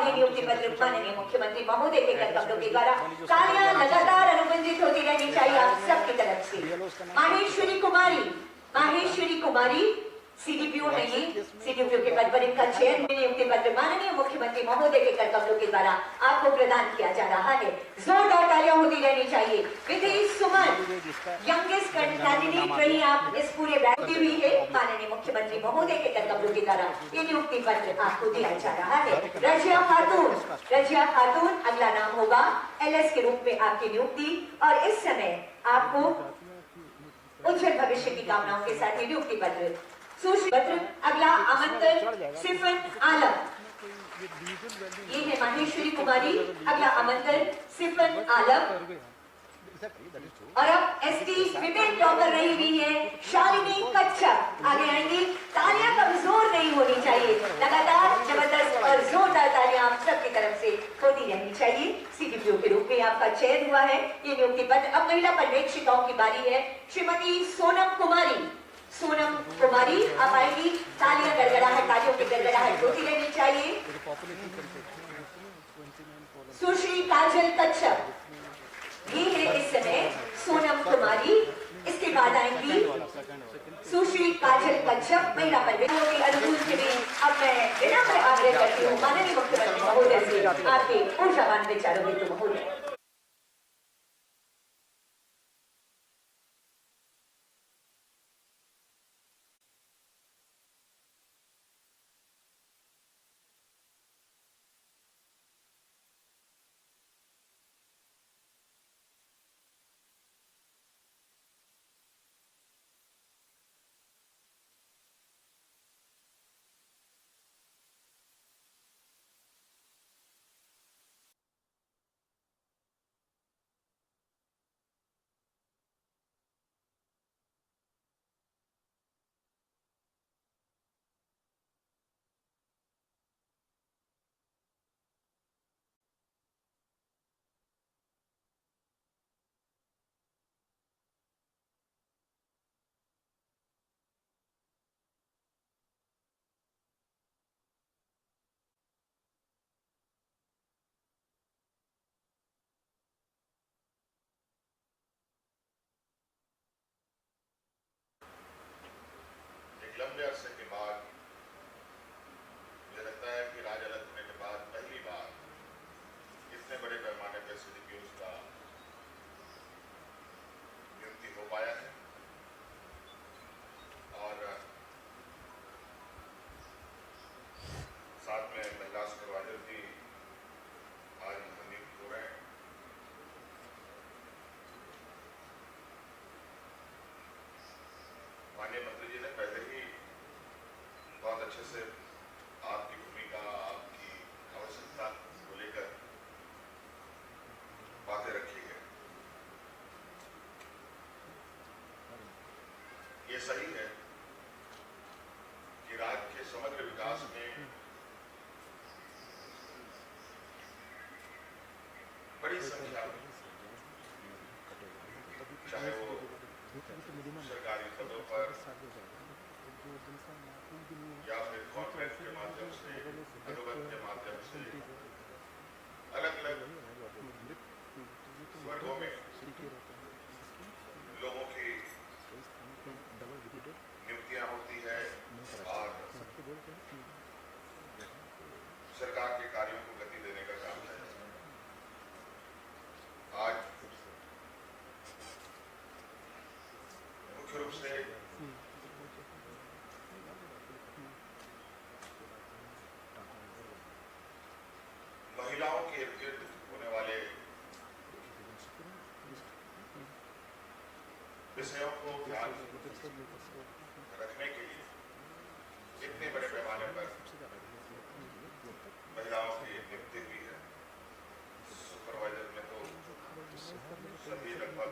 और ये नियुक्ति पत्र माननीय मुख्यमंत्री महोदय के कदमों के द्वारा तालियां लगातार अनुबंधित होती रहनी चाहिए आप सबकी तरफ से। माहेश्वरी कुमारी सीडीपीओ है, ये सीडीपीओ के पद पर इनका चयन नियुक्ति पत्र माननीय मुख्यमंत्री महोदय के कर्तव्यों के द्वारा आपको प्रदान किया जा रहा है। जोरदार तालियां होती रहनी चाहिए। विधि सुमन यंगेस्ट कैंडिडेट रही आप इस पूरे बैच की हुई है। माननीय मुख्यमंत्री महोदय के कर्तव्यों के द्वारा ये नियुक्ति पत्र आपको दिया जा रहा है। रजिया खातून अगला नाम होगा। एलएस के रूप में आपकी नियुक्ति और इस समय आपको उज्जवल भविष्य की कामनाओं के साथ ये नियुक्ति पत्र पत्र। अगला आमंत्रण सिफन आलम, ये है माहेश्वरी कुमारी। अगला आमंत्रण सिफन आलम। और अब एसटी विमेन टॉपर रही हुई है शालिनी कच्छप आगे आएंगी। तालियां कमजोर नहीं होनी चाहिए, लगातार जबरदस्त और जोरदार तालियां आप सबकी तरफ से होती रहनी चाहिए। सीडीपीओ के रूप में आपका चयन हुआ है ये नियुक्ति पत्र। अब महिला पर्यवेक्षिकाओं की बारी है। श्रीमती सोनम कुमारी आप आएंगी। तालियां गड़गड़ाहट, तालियों की गड़गड़ाहट होती रहनी चाहिए। सुश्री काजल कच्छप, ये है इस समय सोनम कुमारी। इसके बाद आएंगी सुश्री काजल कच्छप महिला पर्यवेक्षकों के अनुकूल के लिए। अब मैं विनम्र आग्रह करती हूँ माननीय मुख्यमंत्री महोदय से आपके ऊर्जावान विचारों में तो महोदय। लंबे अरसे के बाद मुझे लगता है कि राज अलग होने के बाद पहली बार इतने बड़े पैमाने पर सीडीपीओ का नियुक्ति हो पाया है। और साथ में महिला सुपरवाइजर भी आज नियुक्त हो रहे हैं। माननीय मंत्री जी ने पहले ही बहुत अच्छे से आपकी भूमिका, आपकी आवश्यकता को लेकर बातें रखी है। ये सही है कि राज्य के समग्र विकास में बड़ी संख्या में, चाहे वो सरकारी पदों पर या फिर कॉन्ट्रैक्ट के माध्यम से, अनुबंध के माध्यम से, अलग अलग वर्गों में लोगों की नियुक्तियां होती है और सरकार के कार्यों को गति देने का काम है। आज मुख्य रूप से महिलाओं के इर्द गिर्द होने वाले विषयों को ध्यान रखने के लिए इतने बड़े पैमाने पर महिलाओं की नियुक्ति हुई है। सुपरवाइजर में तो सभी लगभग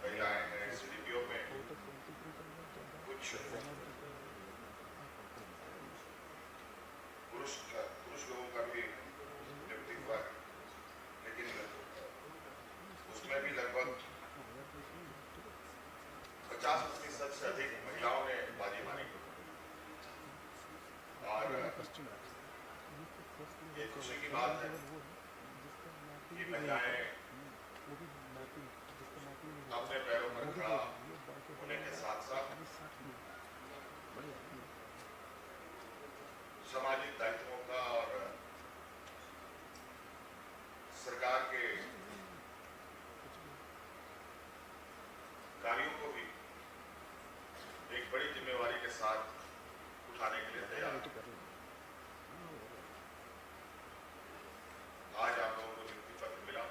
महिलाएं हैं। सीडीपीओ में कुछ पुरुष लोगों का भी नियुक्ति हुआ है, लेकिन उसमें भी लगभग 50% से अधिक महिलाओं ने बाजी मारी। और ये खुशी की बात है कि महिलाएं अपने पैरों पर खड़ा होने के साथ साथ सामाजिक दायित्वों का और सरकार के कार्यों को भी एक बड़ी जिम्मेवारी के साथ उठाने के लिए तैयार हैं। आज आप लोगों को नियुक्ति पत्र मिला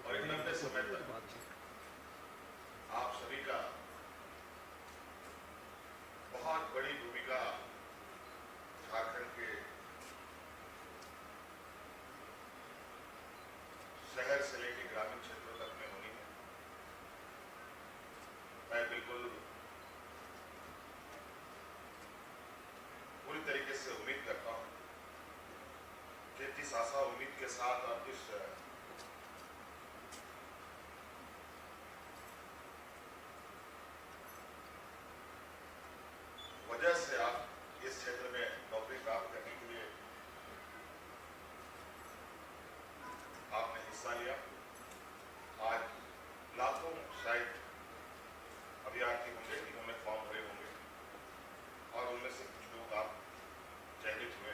और एक लंबे समय तक आप सभी का बहुत बड़ी भूमिका झारखंड के शहर से लेकर ग्रामीण क्षेत्रों तक में होनी है। मैं बिल्कुल पूरी तरीके से उम्मीद करता हूं कि जिस आशा उम्मीद के साथ आप जिस वजह से आप इस क्षेत्र में नौकरी प्राप्त करने के लिए आपने हिस्सा लिया। आज लाखों शायद अभ्यर्थी होंगे जिन्होंने फॉर्म भरे होंगे और उनमें से कुछ लोग आप चयनित हुए।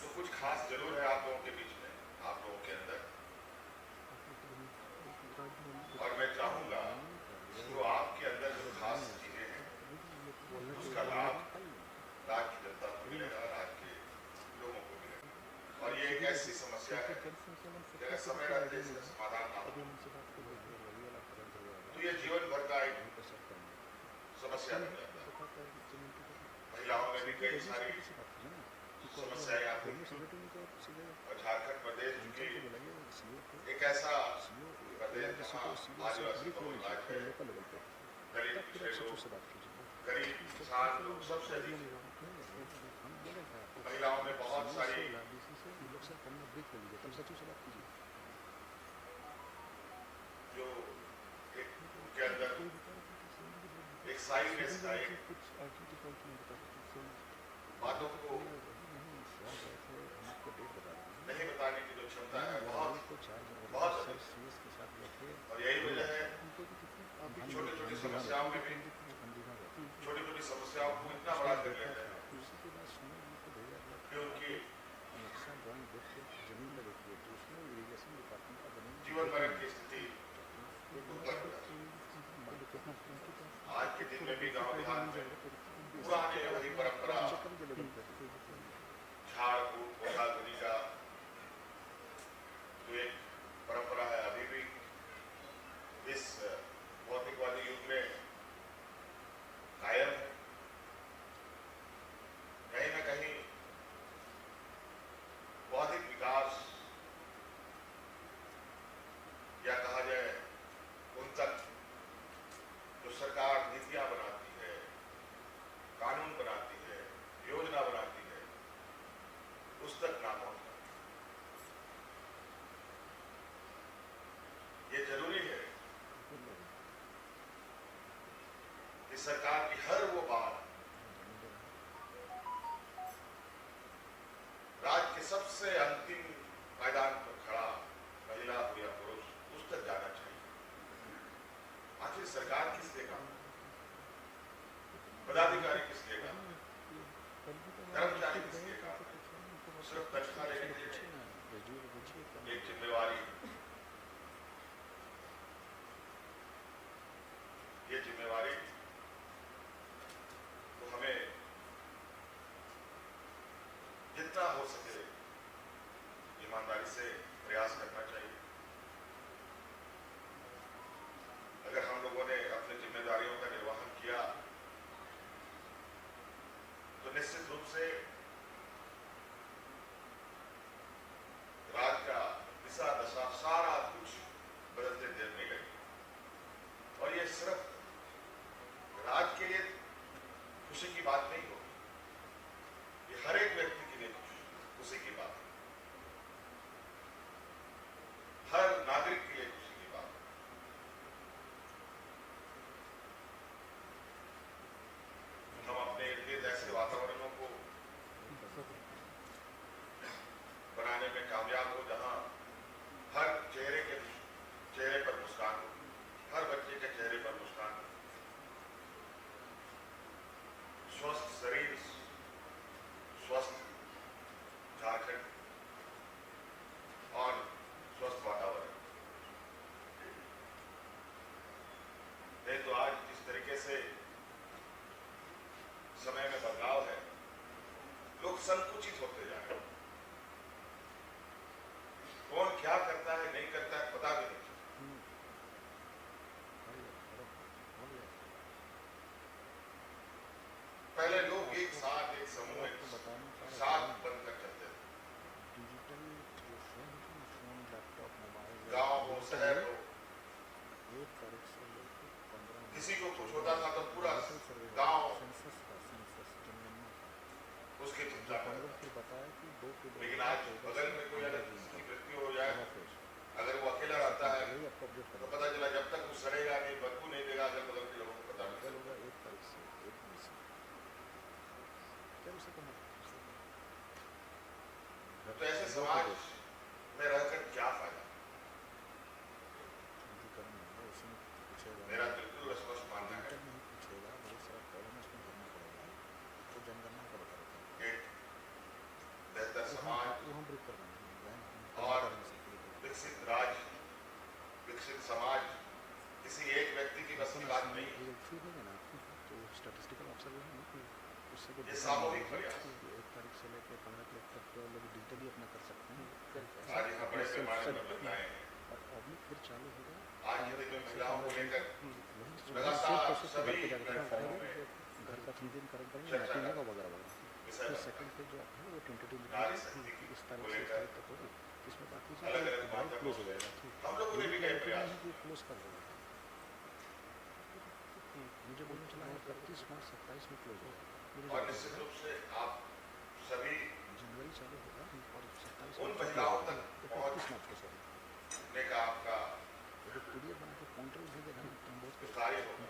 तो कुछ खास जरूर है आप लोगों के बीच में, आप लोगों के अंदर, और मैं चाहूंगा तो आपके अंदर जो खास चीजें हैं उसका लाभ राज्य की जनता को मिलेगा, राज्य के लोगों को मिलेगा। और ये एक ऐसी समस्या है कि अगर समय रहते इसका समाधान ना हो तो ये जीवन भर का एक समस्या बन जाता है। महिलाओं में भी कई सारी समस्याएं आती हैं और झारखंड प्रदेश की एक ऐसा प्रदेश जहाँ आदिवासी बहुलराज है, दलित पिछड़े लोग, गरीब किसान लोग सबसे अधिक महिलाओं में बहुत सारी जो एक उनके अंदर एक साइलेंस का एक बातों को नहीं बताने की जो क्षमता है बहुत बहुत अधिक। और यही वजह है कि छोटी छोटी समस्याओं में भी छोटी छोटी समस्याओं को इतना बड़ा कर लेते हैं कि उनकी जीवन मरण की स्थिति उत्पन्न हो जाती है। आज के दिन में भी गांव देहात में पुराने वही परंपरा झाड़ फूक पौधा ध्वनि का जो एक परंपरा है अभी भी इस भौतिकवादी युग में कायम है। कहीं ना कहीं बौद्धिक विकास या कहा जाए उन तक जो सरकार नीतियां बनाती है, कानून बनाती है, योजना बनाती है, उस तक ना पहुंचना। ये जरूरी है कि सरकार की हर वो बात राज्य के सबसे अंतिम मैदान पर खड़ा महिला हो या पुरुष उस तक जाना चाहिए। आखिर सरकार किस लिए काम, पदाधिकारी किस लिए काम, कर्मचारी किस लिए काम, सिर्फ तनख्वाह लेने के लिए नहीं। एक जिम्मेवारी, ये जिम्मेवारी तो हमें जितना हो सके ईमानदारी से प्रयास करना चाहिए। अगर हम लोगों ने अपनी जिम्मेदारियों का निर्वहन किया तो निश्चित रूप से राज्य का दिशा दशा सारा कुछ बदलते देर नहीं लगे। और ये सिर्फ राज्य के लिए खुशी की बात नहीं होगी, ये हर एक व्यक्ति के लिए खुशी की बात है। संकुचित होते जा रहे हैं। कौन क्या करता है नहीं करता है पता भी नहीं चलता। पहले लोग एक साथ एक समूह एक साथ बनकर चलते थे। गांव हो शहर हो, किसी को कुछ होता था तो पूरा गांव उसके चिंता में रहता था। लेकिन आज बगल में कोई अगर किसी की मृत्यु हो जाए, अगर वो अकेला रहता है तो पता चला जब तक वो सड़ेगा नहीं, बदबू नहीं देगा, अगर बगल के लोगों को पता नहीं चलेगा। तो ऐसे समाज में रहकर क्या फायदा? मेरा बिल्कुल स्पष्ट मानना है एक बेहतर समाज और विकसित राज्य, विकसित समाज किसी एक व्यक्ति की बस की बात नहीं है। ये सामूहिक प्रयास आज यहाँ बड़े पैमाने पर बदलाए हैं। आज के दिन में महिलाओं को लेकर लगातार सभी प्लेटफॉर्मों में चर्चा का विषय बनता है। नारी शक्ति को लेकर अलग अलग माध्यमों से हम लोगों ने भी कई प्रयास और निश्चित रूप से आप सभी उन महिलाओं तक पहुंचने का आपका कार्य होगा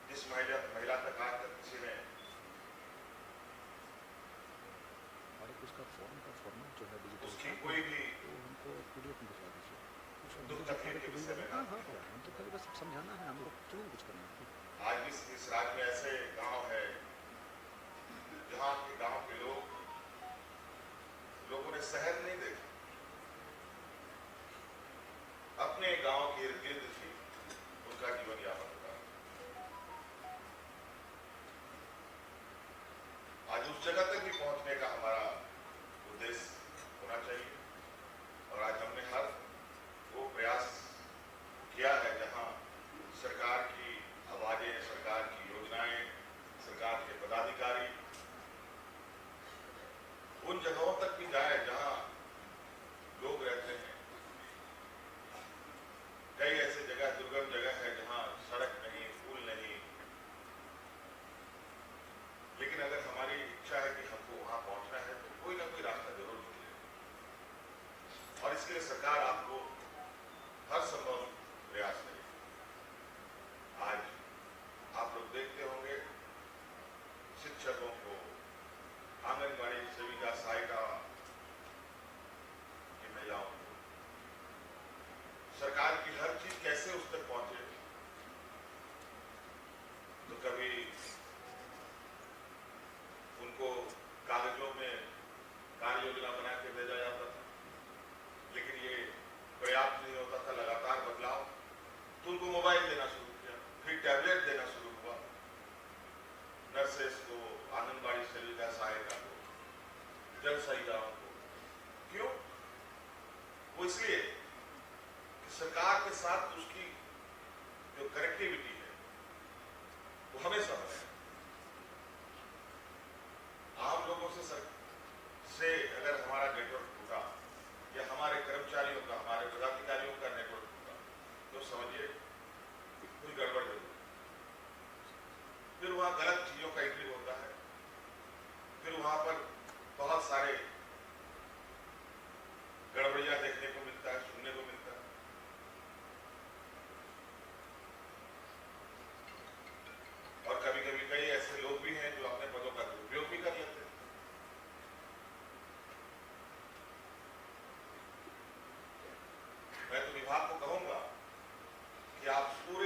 जिस महिला तक आज तक किसी ने उसकी कोई भी दुख तकलीफ के विषय में आज भी इस राज्य में ऐसे गांव है जहां के गांव के लोगों ने शहर नहीं देखा, अपने गांव के इर्द गिर्द ही उनका जीवन यापन होता है। आज उस जगह तक भी पहुंचने का हमारा उद्देश्य होना चाहिए और आज हमने हर वो प्रयास किया है जहां सरकार की आवाजें, सरकार की योजनाएं, सरकार के पदाधिकारी उन जगहों तक भी जाए जहां लोग रहते हैं। कई ऐसे जगह दुर्गम जगह है जहां सड़क नहीं, पुल नहीं, लेकिन अगर हमारी इच्छा है कि हमको वहां पहुंचना है तो कोई ना कोई रास्ता जरूर निकलेगा और इसके लिए सरकार आपको हर संभव प्रयास करेगी। आज आप लोग देखते होंगे शिक्षकों को, आंगनबाड़ी सेविका, सहायिका की महिलाओं को, सरकार की हर चीज कैसे उस तक पहुंचे। तो कभी उनको कागजों में कार्य योजना बना के भेजा जाता था, लेकिन ये पर्याप्त नहीं होता था। लगातार बदलाव, तो उनको मोबाइल देना शुरू किया, फिर टैबलेट देना शुरू हुआ, नर्सेस को, आंगनबाड़ी सेविका, सहायिका को, जन सहिताओं को। क्यों? वो इसलिए कि सरकार के साथ उसकी जो कनेक्टिविटी है वो हमेशा बने। आम लोगों से अगर हमारा नेटवर्क टूटा या हमारे कर्मचारियों का, हमारे पदाधिकारियों का नेटवर्क टूटा तो समझिए कोई गड़बड़ जरूर। फिर वहां गलत चीजों का एंट्री होता है, फिर वहां पर बहुत सारे गड़बड़ियां देखने को मिलता है, सुनने को मिलता है। और कभी कभी कई ऐसे लोग भी हैं जो अपने पदों का दुरुपयोग भी कर लेते हैं। मैं तो विभाग को कहूंगा कि आप पूरे